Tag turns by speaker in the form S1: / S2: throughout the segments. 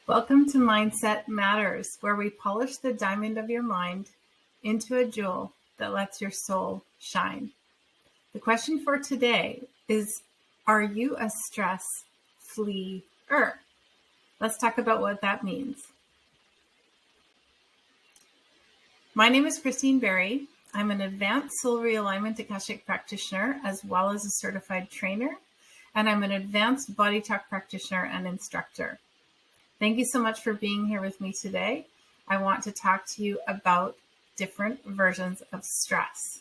S1: Welcome to Mindset Matters, where we polish the diamond of your mind into a jewel that lets your soul shine. The question for today is, are you a stress fleer? Let's talk about what that means. My name is Christine Berry. I'm an advanced soul realignment Akashic practitioner, as well as a certified trainer, and I'm an advanced BodyTalk practitioner and instructor. Thank you so much for being here with me today. I want to talk to you about different versions of stress.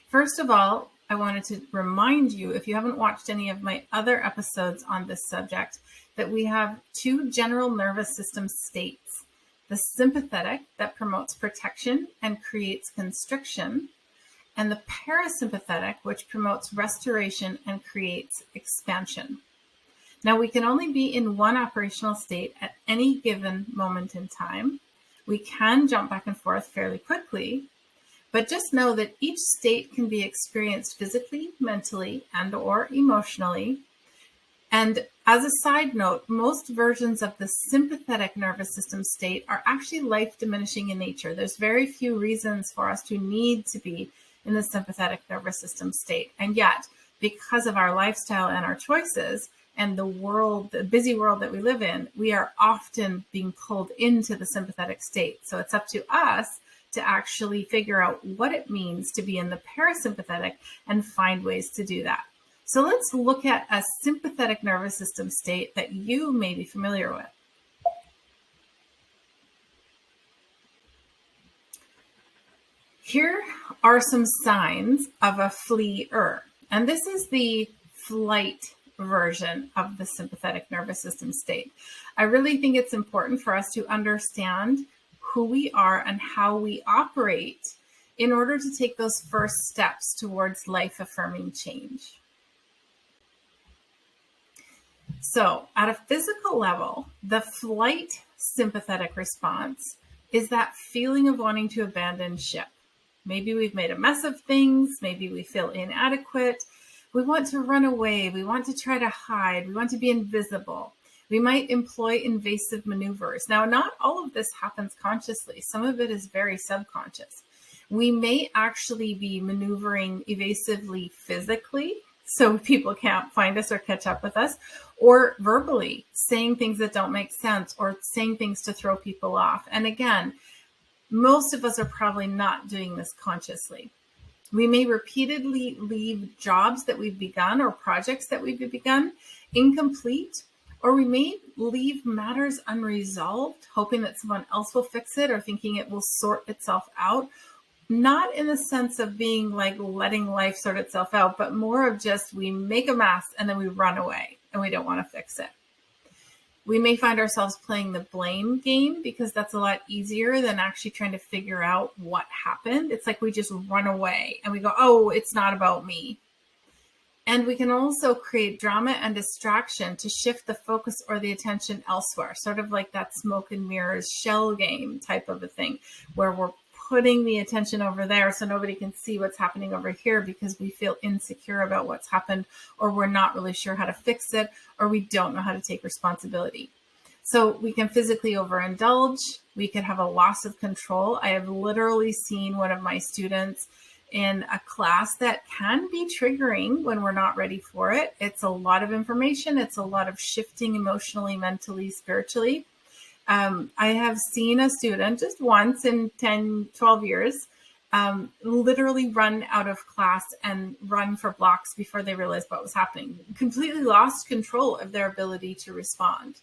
S1: First of all, I wanted to remind you, if you haven't watched any of my other episodes on this subject, that we have two general nervous system states. The sympathetic, that promotes protection and creates constriction, and the parasympathetic, which promotes restoration and creates expansion. Now, we can only be in one operational state at any given moment in time. We can jump back and forth fairly quickly, but just know that each state can be experienced physically, mentally, and/or emotionally. And as a side note, most versions of the sympathetic nervous system state are actually life-diminishing in nature. There's very few reasons for us to need to be in the sympathetic nervous system state. And yet, because of our lifestyle and our choices, and the busy world that we live in, we are often being pulled into the sympathetic state. So it's up to us to actually figure out what it means to be in the parasympathetic and find ways to do that. So let's look at a sympathetic nervous system state that you may be familiar with. Here are some signs of a fleer, and this is the flight version of the sympathetic nervous system state. I really think it's important for us to understand who we are and how we operate in order to take those first steps towards life-affirming change. So, at a physical level, the flight sympathetic response is that feeling of wanting to abandon ship. Maybe we've made a mess of things, maybe we feel inadequate. We want to run away. We want to try to hide. We want to be invisible. We might employ invasive maneuvers. Now, not all of this happens consciously. Some of it is very subconscious. We may actually be maneuvering evasively physically, so people can't find us or catch up with us, or verbally, saying things that don't make sense or saying things to throw people off. And again, most of us are probably not doing this consciously. We may repeatedly leave jobs that we've begun or projects that we've begun incomplete, or we may leave matters unresolved, hoping that someone else will fix it or thinking it will sort itself out. Not in the sense of being like letting life sort itself out, but more of just we make a mess and then we run away and we don't want to fix it. We may find ourselves playing the blame game because that's a lot easier than actually trying to figure out what happened. It's like we just run away and we go, oh, it's not about me. And we can also create drama and distraction to shift the focus or the attention elsewhere, sort of like that smoke and mirrors shell game type of a thing, where we're putting the attention over there so nobody can see what's happening over here because we feel insecure about what's happened, or we're not really sure how to fix it, or we don't know how to take responsibility. So we can physically overindulge. We could have a loss of control. I have literally seen one of my students in a class that can be triggering when we're not ready for it. It's a lot of information. It's a lot of shifting emotionally, mentally, spiritually. I have seen a student just once in 10, 12 years literally run out of class and run for blocks before they realized what was happening. Completely lost control of their ability to respond.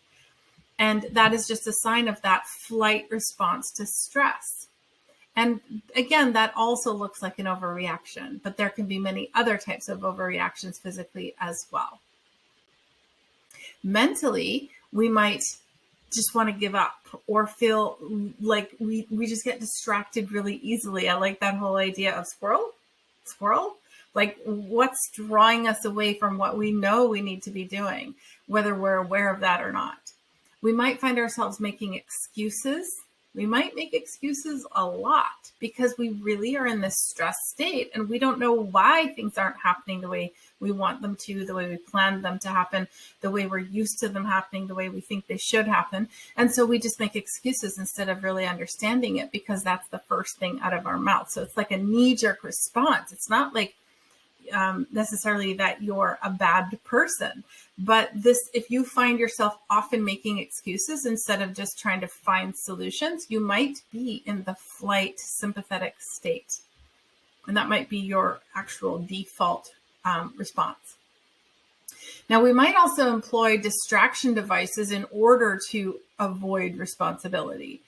S1: And that is just a sign of that flight response to stress. And again, that also looks like an overreaction, but there can be many other types of overreactions physically as well. Mentally, we might just want to give up or feel like we just get distracted really easily. I like that whole idea of squirrel, like what's drawing us away from what we know we need to be doing, whether we're aware of that or not. We might find ourselves making excuses We might make excuses a lot because we really are in this stress state and we don't know why things aren't happening the way we want them to, the way we planned them to happen, the way we're used to them happening, the way we think they should happen. And so we just make excuses instead of really understanding it because that's the first thing out of our mouth. So it's like a knee-jerk response. It's not like necessarily that you're a bad person, but if you find yourself often making excuses instead of just trying to find solutions, you might be in the flight sympathetic state. And that might be your actual default response. Now, we might also employ distraction devices in order to avoid responsibility.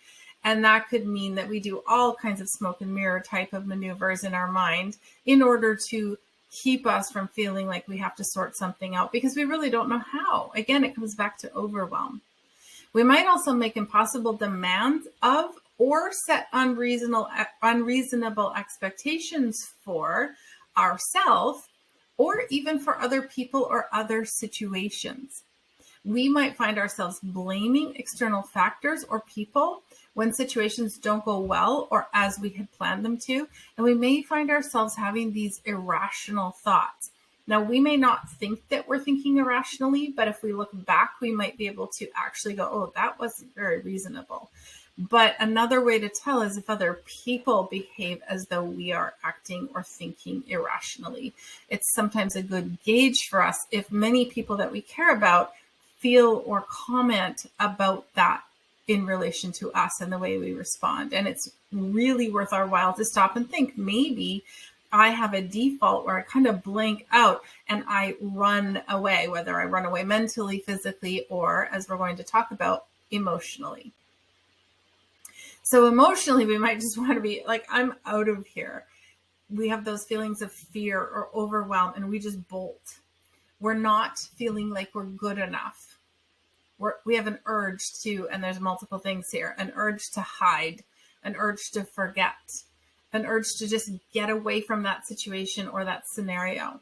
S1: And that could mean that we do all kinds of smoke and mirror type of maneuvers in our mind in order to keep us from feeling like we have to sort something out because we really don't know how. Again, it comes back to overwhelm. We might also make impossible demands of or set unreasonable expectations for ourselves or even for other people or other situations. We might find ourselves blaming external factors or people when situations don't go well or as we had planned them to. And we may find ourselves having these irrational thoughts. Now, we may not think that we're thinking irrationally, but if we look back, we might be able to actually go, oh, that wasn't very reasonable. But another way to tell is if other people behave as though we are acting or thinking irrationally. It's sometimes a good gauge for us if many people that we care about feel or comment about that in relation to us and the way we respond. And it's really worth our while to stop and think, maybe I have a default where I kind of blank out and I run away, whether I run away mentally, physically, or as we're going to talk about, emotionally. So emotionally, we might just want to be like, I'm out of here. We have those feelings of fear or overwhelm and we just bolt. We're not feeling like we're good enough. We have an urge to, and there's multiple things here, an urge to hide, an urge to forget, an urge to just get away from that situation or that scenario,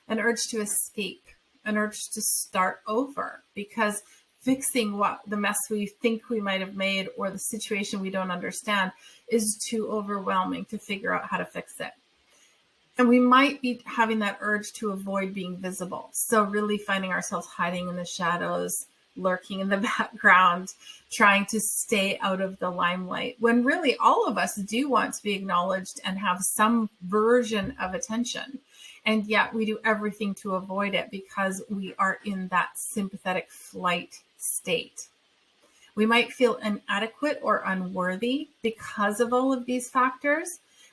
S1: an urge to escape, an urge to start over because fixing the mess we think we might have made or the situation we don't understand is too overwhelming to figure out how to fix it. And we might be having that urge to avoid being visible. So really finding ourselves hiding in the shadows, lurking in the background, trying to stay out of the limelight, when really all of us do want to be acknowledged and have some version of attention. And yet we do everything to avoid it because we are in that sympathetic flight state. We might feel inadequate or unworthy because of all of these factors.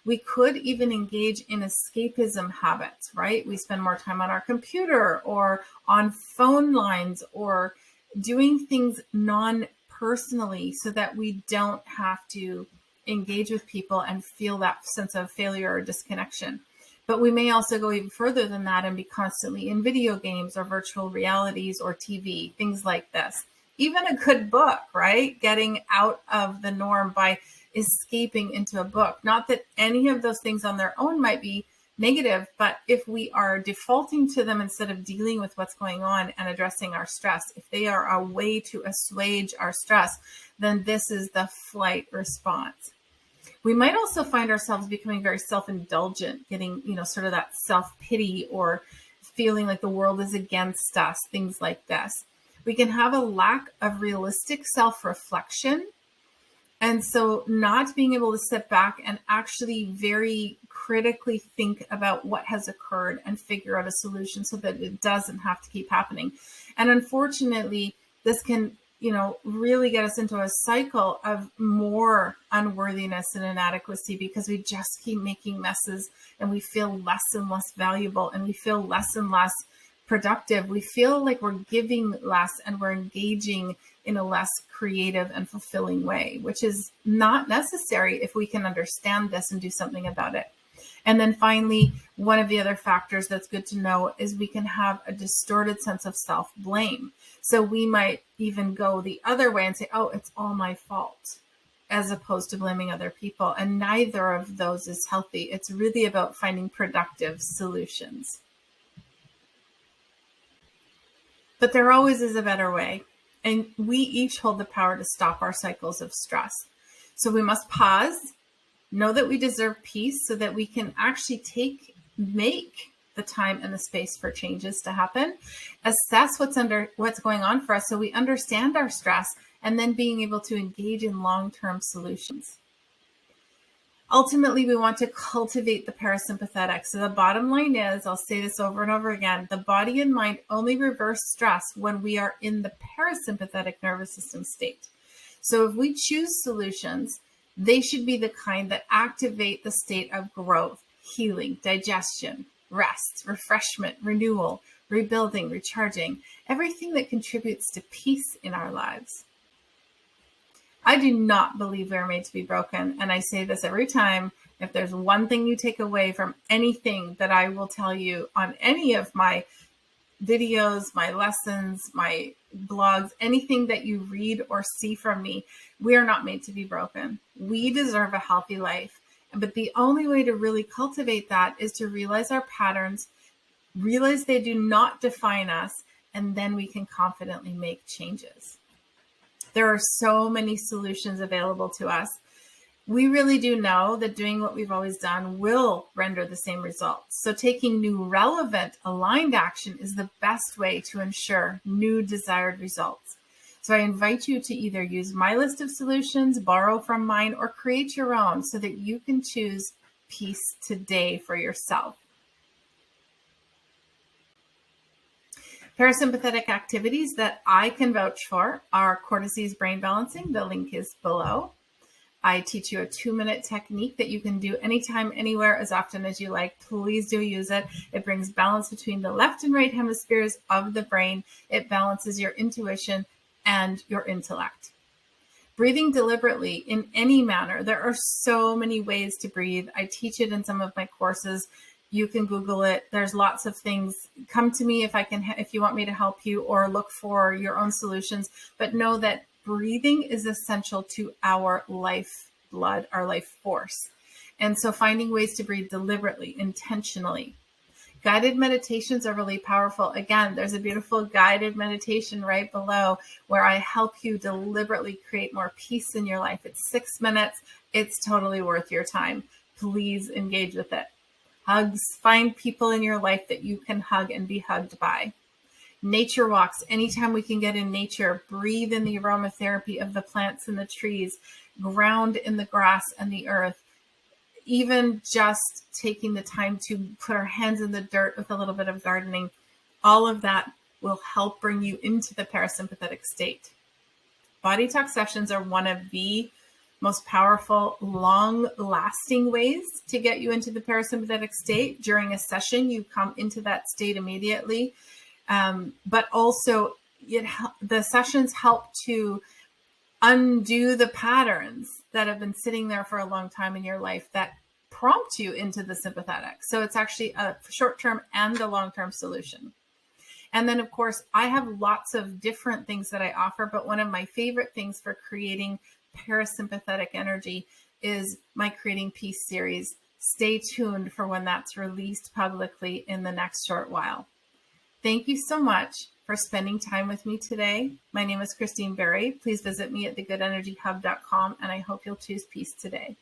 S1: We could even engage in escapism habits, right? We spend more time on our computer or on phone lines or doing things non-personally so that we don't have to engage with people and feel that sense of failure or disconnection. But we may also go even further than that and be constantly in video games or virtual realities or TV, things like this. Even a good book, right? Getting out of the norm by escaping into a book. Not that any of those things on their own might be negative, but if we are defaulting to them instead of dealing with what's going on and addressing our stress, if they are a way to assuage our stress, then this is the flight response. We might also find ourselves becoming very self-indulgent, getting, sort of that self-pity or feeling like the world is against us, things like this. We can have a lack of realistic self-reflection. And so not being able to sit back and actually very critically think about what has occurred and figure out a solution so that it doesn't have to keep happening. And unfortunately, this can, really get us into a cycle of more unworthiness and inadequacy because we just keep making messes and we feel less and less valuable and we feel less and less productive. We feel like we're giving less and we're engaging in a less creative and fulfilling way, which is not necessary if we can understand this and do something about it. And then finally, one of the other factors that's good to know is we can have a distorted sense of self-blame. So we might even go the other way and say, oh, it's all my fault, as opposed to blaming other people. And neither of those is healthy. It's really about finding productive solutions. But there always is a better way. And we each hold the power to stop our cycles of stress. So we must pause, know that we deserve peace so that we can actually make the time and the space for changes to happen, assess what's going on for us so we understand our stress, and then being able to engage in long-term solutions. Ultimately, we want to cultivate the parasympathetic. So the bottom line is, I'll say this over and over again, the body and mind only reverse stress when we are in the parasympathetic nervous system state. So if we choose solutions, they should be the kind that activate the state of growth, healing, digestion, rest, refreshment, renewal, rebuilding, recharging, everything that contributes to peace in our lives. I do not believe we're made to be broken. And I say this every time. If there's one thing you take away from anything that I will tell you on any of my videos, my lessons, my blogs, anything that you read or see from me, we are not made to be broken. We deserve a healthy life. But the only way to really cultivate that is to realize our patterns, realize they do not define us, and then we can confidently make changes. There are so many solutions available to us. We really do know that doing what we've always done will render the same results. So taking new, relevant, aligned action is the best way to ensure new desired results. So I invite you to either use my list of solutions, borrow from mine, or create your own so that you can choose peace today for yourself. Parasympathetic activities that I can vouch for are Cortices brain balancing. The link is below. I teach you a 2-minute technique that you can do anytime, anywhere, as often as you like. Please do use it. It brings balance between the left and right hemispheres of the brain. It balances your intuition and your intellect. Breathing deliberately in any manner. There are so many ways to breathe. I teach it in some of my courses. You can Google it. There's lots of things. Come to me if you want me to help you, or look for your own solutions. But know that breathing is essential to our life blood, our life force. And so finding ways to breathe deliberately, intentionally. Guided meditations are really powerful. Again, there's a beautiful guided meditation right below where I help you deliberately create more peace in your life. It's 6 minutes. It's totally worth your time. Please engage with it. Hugs. Find people in your life that you can hug and be hugged by. Nature walks. Anytime we can get in nature, breathe in the aromatherapy of the plants and the trees, ground in the grass and the earth. Even just taking the time to put our hands in the dirt with a little bit of gardening, all of that will help bring you into the parasympathetic state. BodyTalk sessions are one of the most powerful, long-lasting ways to get you into the parasympathetic state. During a session, you come into that state immediately. But also, the sessions help to undo the patterns that have been sitting there for a long time in your life that prompt you into the sympathetic. So it's actually a short-term and a long-term solution. And then, of course, I have lots of different things that I offer, but one of my favorite things for creating parasympathetic energy is my Creating Peace series. Stay tuned for when that's released publicly in the next short while. Thank you so much for spending time with me today. My name is Christine Berry. Please visit me at thegoodenergyhub.com, and I hope you'll choose peace today.